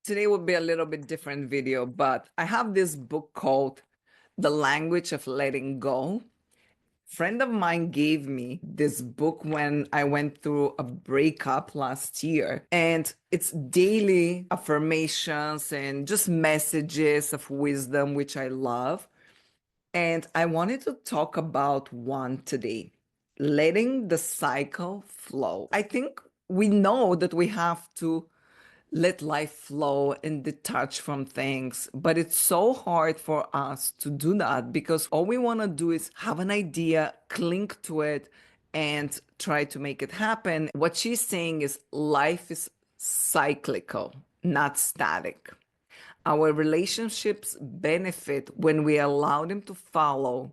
Today will be a little bit different video, but I have this book called The Language of Letting Go. Friend of mine gave me this book when I went through a breakup last year, and it's daily affirmations and just messages of wisdom, which I love. And I wanted to talk about one today, letting the cycle flow. I think we know that we have to let life flow and detach from things. But it's so hard for us to do that because all we want to do is have an idea, cling to it, and try to make it happen. What she's saying is life is cyclical, not static. Our relationships benefit when we allow them to follow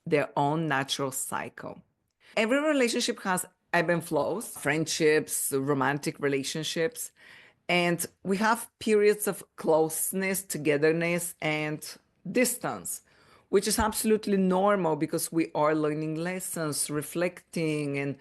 their own natural cycle. Every relationship has ebb and flows, friendships, romantic relationships. And we have periods of closeness, togetherness, and distance, which is absolutely normal because we are learning lessons, reflecting, and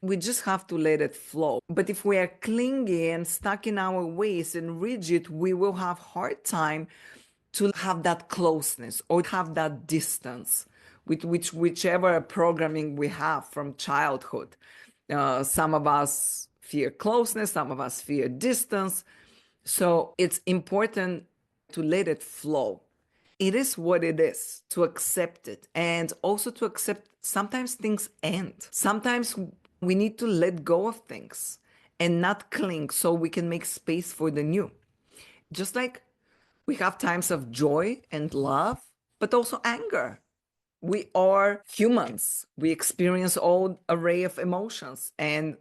we just have to let it flow. But if we are clingy and stuck in our ways and rigid, we will have hard time to have that closeness or have that distance with whichever programming we have from childhood. Some of us fear closeness, some of us fear distance. So it's important to let it flow. It is what it is, to accept it, and also to accept sometimes things end. Sometimes we need to let go of things and not cling so we can make space for the new. Just like we have times of joy and love, but also anger. We are humans. We experience all array of emotions, and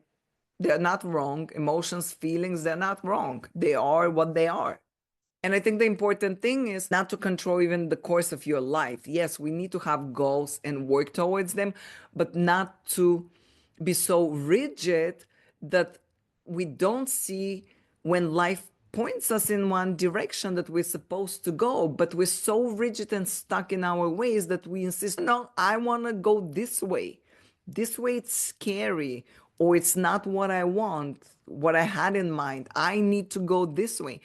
they're not wrong. Emotions, feelings, they're not wrong. They are what they are. And I think the important thing is not to control even the course of your life. Yes, we need to have goals and work towards them, but not to be so rigid that we don't see when life points us in one direction that we're supposed to go, but we're so rigid and stuck in our ways that we insist, no, I want to go this way. This way it's scary, or it's not what I want, what I had in mind. I need to go this way.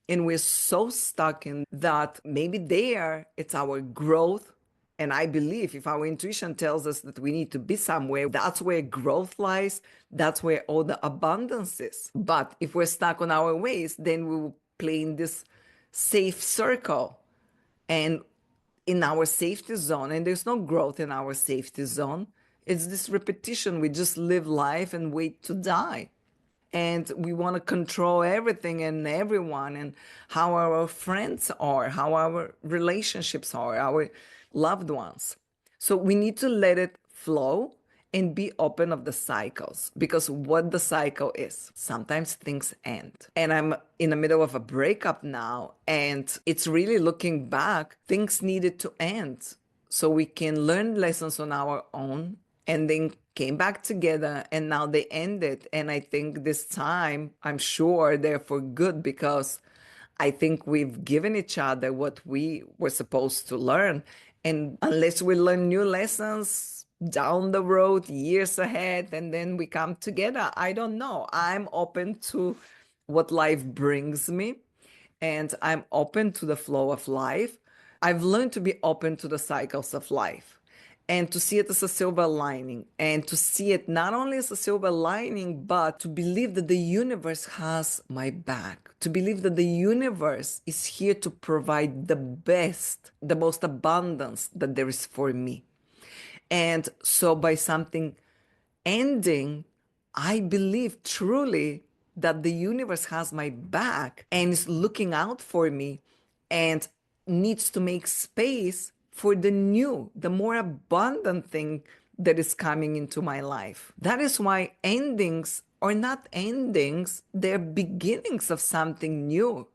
And we're so stuck in that maybe there it's our growth. And I believe if our intuition tells us that we need to be somewhere, that's where growth lies. That's where all the abundance is. But if we're stuck on our ways, then we will play in this safe circle and in our safety zone. And there's no growth in our safety zone. It's this repetition. We just live life and wait to die. And we want to control everything and everyone, and how our friends are, how our relationships are, our loved ones. So we need to let it flow and be open of the cycles, because what the cycle is, sometimes things end. And I'm in the middle of a breakup now, and it's really looking back, things needed to end so we can learn lessons on our own, and then came back together, and now they ended. And I think this time, I'm sure they're for good, because I think we've given each other what we were supposed to learn. And unless we learn new lessons down the road, years ahead, and then we come together, I don't know. I'm open to what life brings me, and I'm open to the flow of life. I've learned to be open to the cycles of life and to see it as a silver lining, and to see it not only as a silver lining, but to believe that the universe has my back, to believe that the universe is here to provide the best, the most abundance that there is for me. And so by something ending, I believe truly that the universe has my back and is looking out for me and needs to make space for the new, the more abundant thing that is coming into my life. That is why endings are not endings, they're beginnings of something new,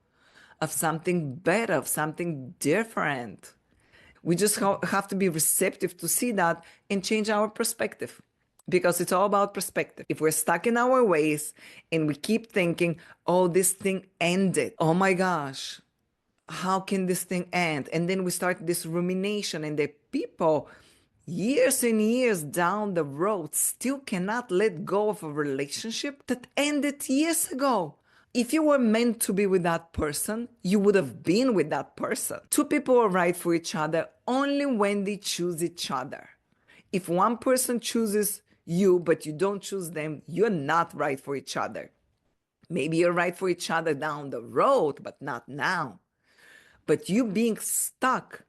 of something better, of something different. We just have to be receptive to see that and change our perspective, because it's all about perspective. If we're stuck in our ways and we keep thinking, oh, this thing ended, oh my gosh, how can this thing end? And then we start this rumination, and the people years and years down the road still cannot let go of a relationship that ended years ago. If you were meant to be with that person, you would have been with that person. Two people are right for each other only when they choose each other. If one person chooses you, but you don't choose them, you're not right for each other. Maybe you're right for each other down the road, but not now. But you being stuck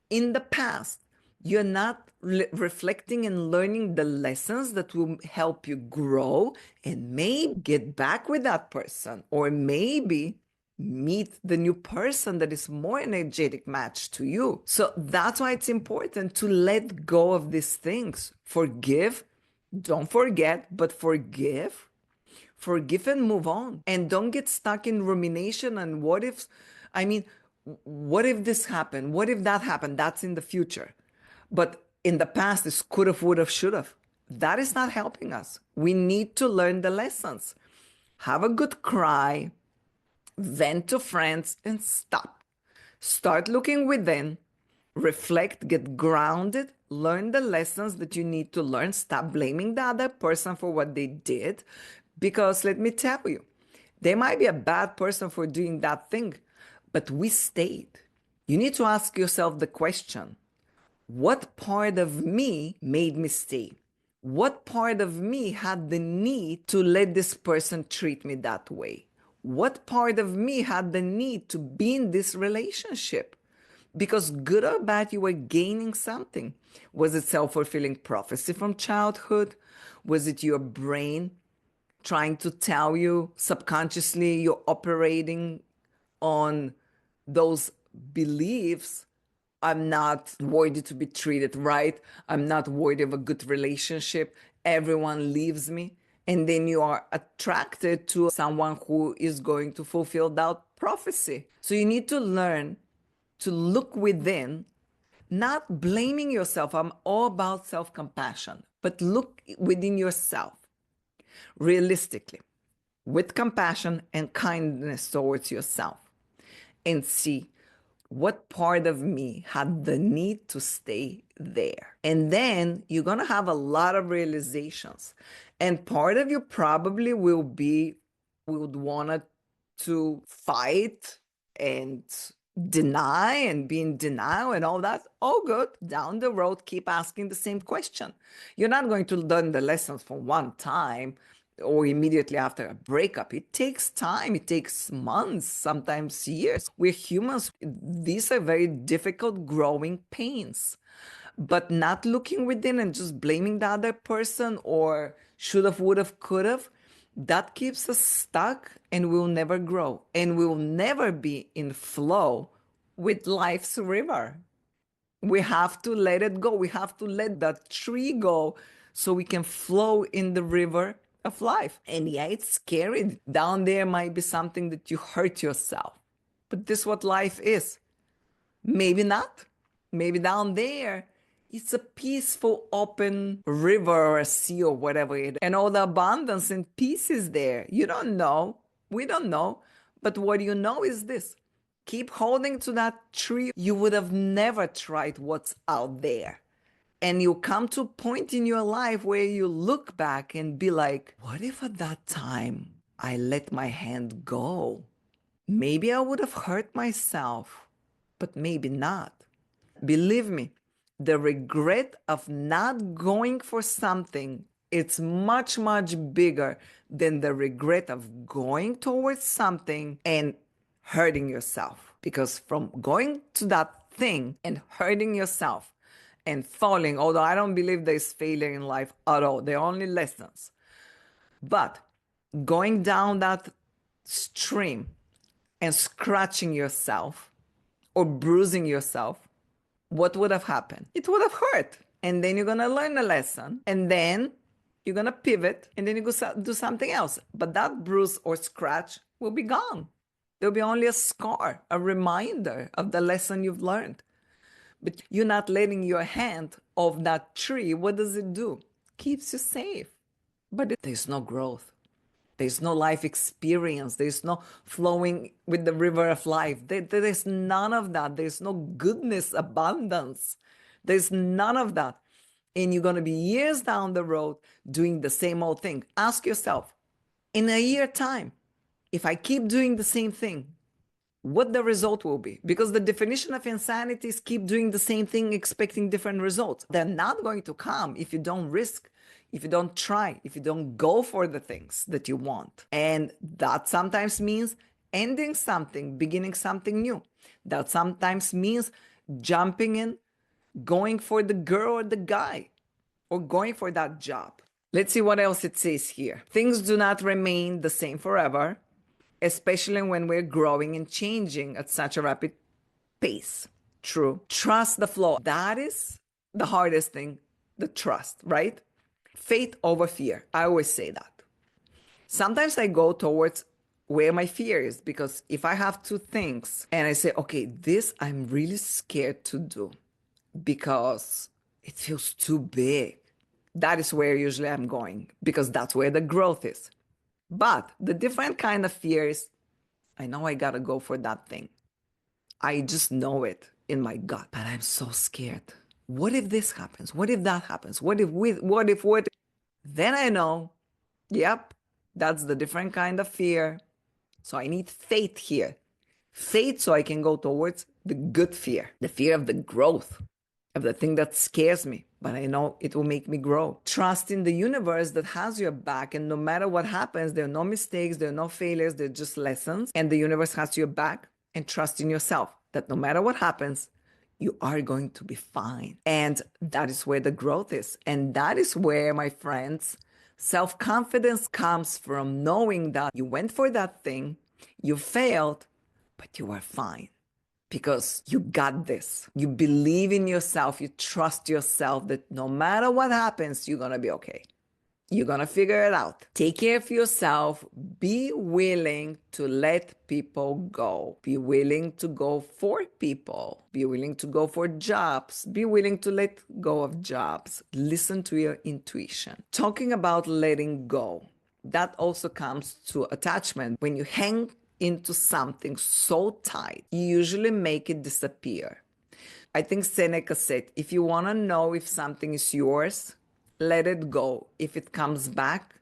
in the past, you're not reflecting and learning the lessons that will help you grow and maybe get back with that person, or maybe meet the new person that is more energetic match to you. So that's why it's important to let go of these things. Forgive, don't forget, but forgive. Forgive and move on. And don't get stuck in rumination and what if. I mean, what if this happened? What if that happened? That's in the future. But in the past, it's could have, would have, should have. That is not helping us. We need to learn the lessons. Have a good cry, vent to friends, and stop. Start looking within, reflect, get grounded, learn the lessons that you need to learn. Stop blaming the other person for what they did. Because let me tell you, they might be a bad person for doing that thing, but we stayed. You need to ask yourself the question, what part of me made me stay? What part of me had the need to let this person treat me that way? What part of me had the need to be in this relationship? Because good or bad, you were gaining something. Was it self-fulfilling prophecy from childhood? Was it your brain trying to tell you subconsciously you're operating on those beliefs? I'm not worthy to be treated right. I'm not worthy of a good relationship. Everyone leaves me. And then you are attracted to someone who is going to fulfill that prophecy. So you need to learn to look within, not blaming yourself. I'm all about self compassion, but look within yourself realistically with compassion and kindness towards yourself and see what part of me had the need to stay there. And then you're going to have a lot of realizations. And part of you probably will be, we would want to fight and deny and be in denial and all that. All good. Down the road, keep asking the same question. You're not going to learn the lessons from one time or immediately after a breakup. It takes time. It takes months, sometimes years. We're humans. These are very difficult growing pains. But not looking within and just blaming the other person or should have, would have, could have, that keeps us stuck and we'll never grow. And we'll never be in flow with life's river. We have to let it go. We have to let that tree go so we can flow in the river of life. And yeah, it's scary. Down there might be something that you hurt yourself. But this is what life is. Maybe not. Maybe down there, it's a peaceful, open river or a sea or whatever it is. And all the abundance and peace is there. You don't know. We don't know. But what you know is this. Keep holding to that tree. You would have never tried what's out there. And you come to a point in your life where you look back and be like, what if at that time I let my hand go? Maybe I would have hurt myself, but maybe not. Believe me, the regret of not going for something, it's much, much bigger than the regret of going towards something and hurting yourself. Because from going to that thing and hurting yourself and falling, although I don't believe there's failure in life at all, they're only lessons. But going down that stream and scratching yourself or bruising yourself, what would have happened? It would have hurt. And then you're going to learn a lesson. And then you're going to pivot. And then you go do something else. But that bruise or scratch will be gone. There'll be only a scar, a reminder of the lesson you've learned. But you're not letting your hand off that tree. What does it do? Keeps you safe. But there's no growth. There's no life experience. There's no flowing with the river of life. There's none of that. There's no goodness, abundance. There's none of that. And you're going to be years down the road doing the same old thing. Ask yourself, in a year time, if I keep doing the same thing, what the result will be. Because the definition of insanity is keep doing the same thing, expecting different results. They're not going to come if you don't risk, if you don't try, if you don't go for the things that you want. And that sometimes means ending something, beginning something new. That sometimes means jumping in, going for the girl or the guy, or going for that job. Let's see what else it says here. Things do not remain the same forever, especially when we're growing and changing at such a rapid pace. True. Trust the flow. That is the hardest thing, the trust, right? Faith over fear. I always say that. Sometimes I go towards where my fear is, because if I have two things and I say, okay, this I'm really scared to do because it feels too big, that is where usually I'm going, because that's where the growth is. But the different kind of fear is, I know I gotta go for that thing. I just know it in my gut, but I'm so scared. What if this happens? What if that happens? What if? Then I know, yep, that's the different kind of fear. So I need faith here. Faith so I can go towards the good fear, the fear of the growth, of the thing that scares me, but I know it will make me grow. Trust in the universe that has your back, and no matter what happens, there are no mistakes, there are no failures, they're just lessons, and the universe has your back. And trust in yourself that no matter what happens, you are going to be fine. And that is where the growth is. And that is where, my friends, self-confidence comes from, knowing that you went for that thing, you failed, but you are fine. Because you got this. You believe in yourself. You trust yourself that no matter what happens, you're going to be okay. You're going to figure it out. Take care of yourself. Be willing to let people go. Be willing to go for people. Be willing to go for jobs. Be willing to let go of jobs. Listen to your intuition. Talking about letting go, that also comes to attachment. When you hang into something so tight, you usually make it disappear. I think Seneca said, if you want to know if something is yours, let it go. If it comes back,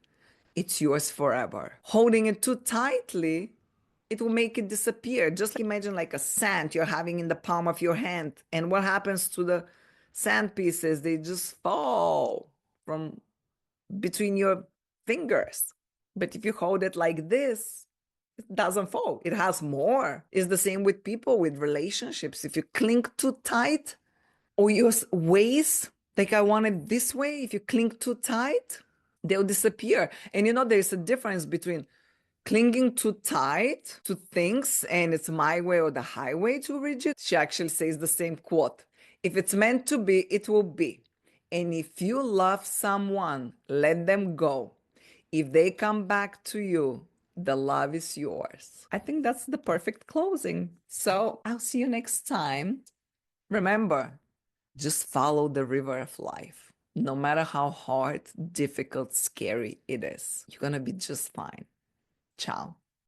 it's yours forever. Holding it too tightly, it will make it disappear. Just imagine like a sand you're having in the palm of your hand. And what happens to the sand pieces? They just fall from between your fingers. But if you hold it like this, it doesn't fall. It has more. It's the same with people, with relationships. If you cling too tight, or your ways, like I want it this way, if you cling too tight, they'll disappear. And there's a difference between clinging too tight to things and it's my way or the highway to reach it. She actually says the same quote. If it's meant to be, it will be. And if you love someone, let them go. If they come back to you, the love is yours. I think that's the perfect closing. So I'll see you next time. Remember, just follow the river of life. No matter how hard, difficult, scary it is, you're going to be just fine. Ciao.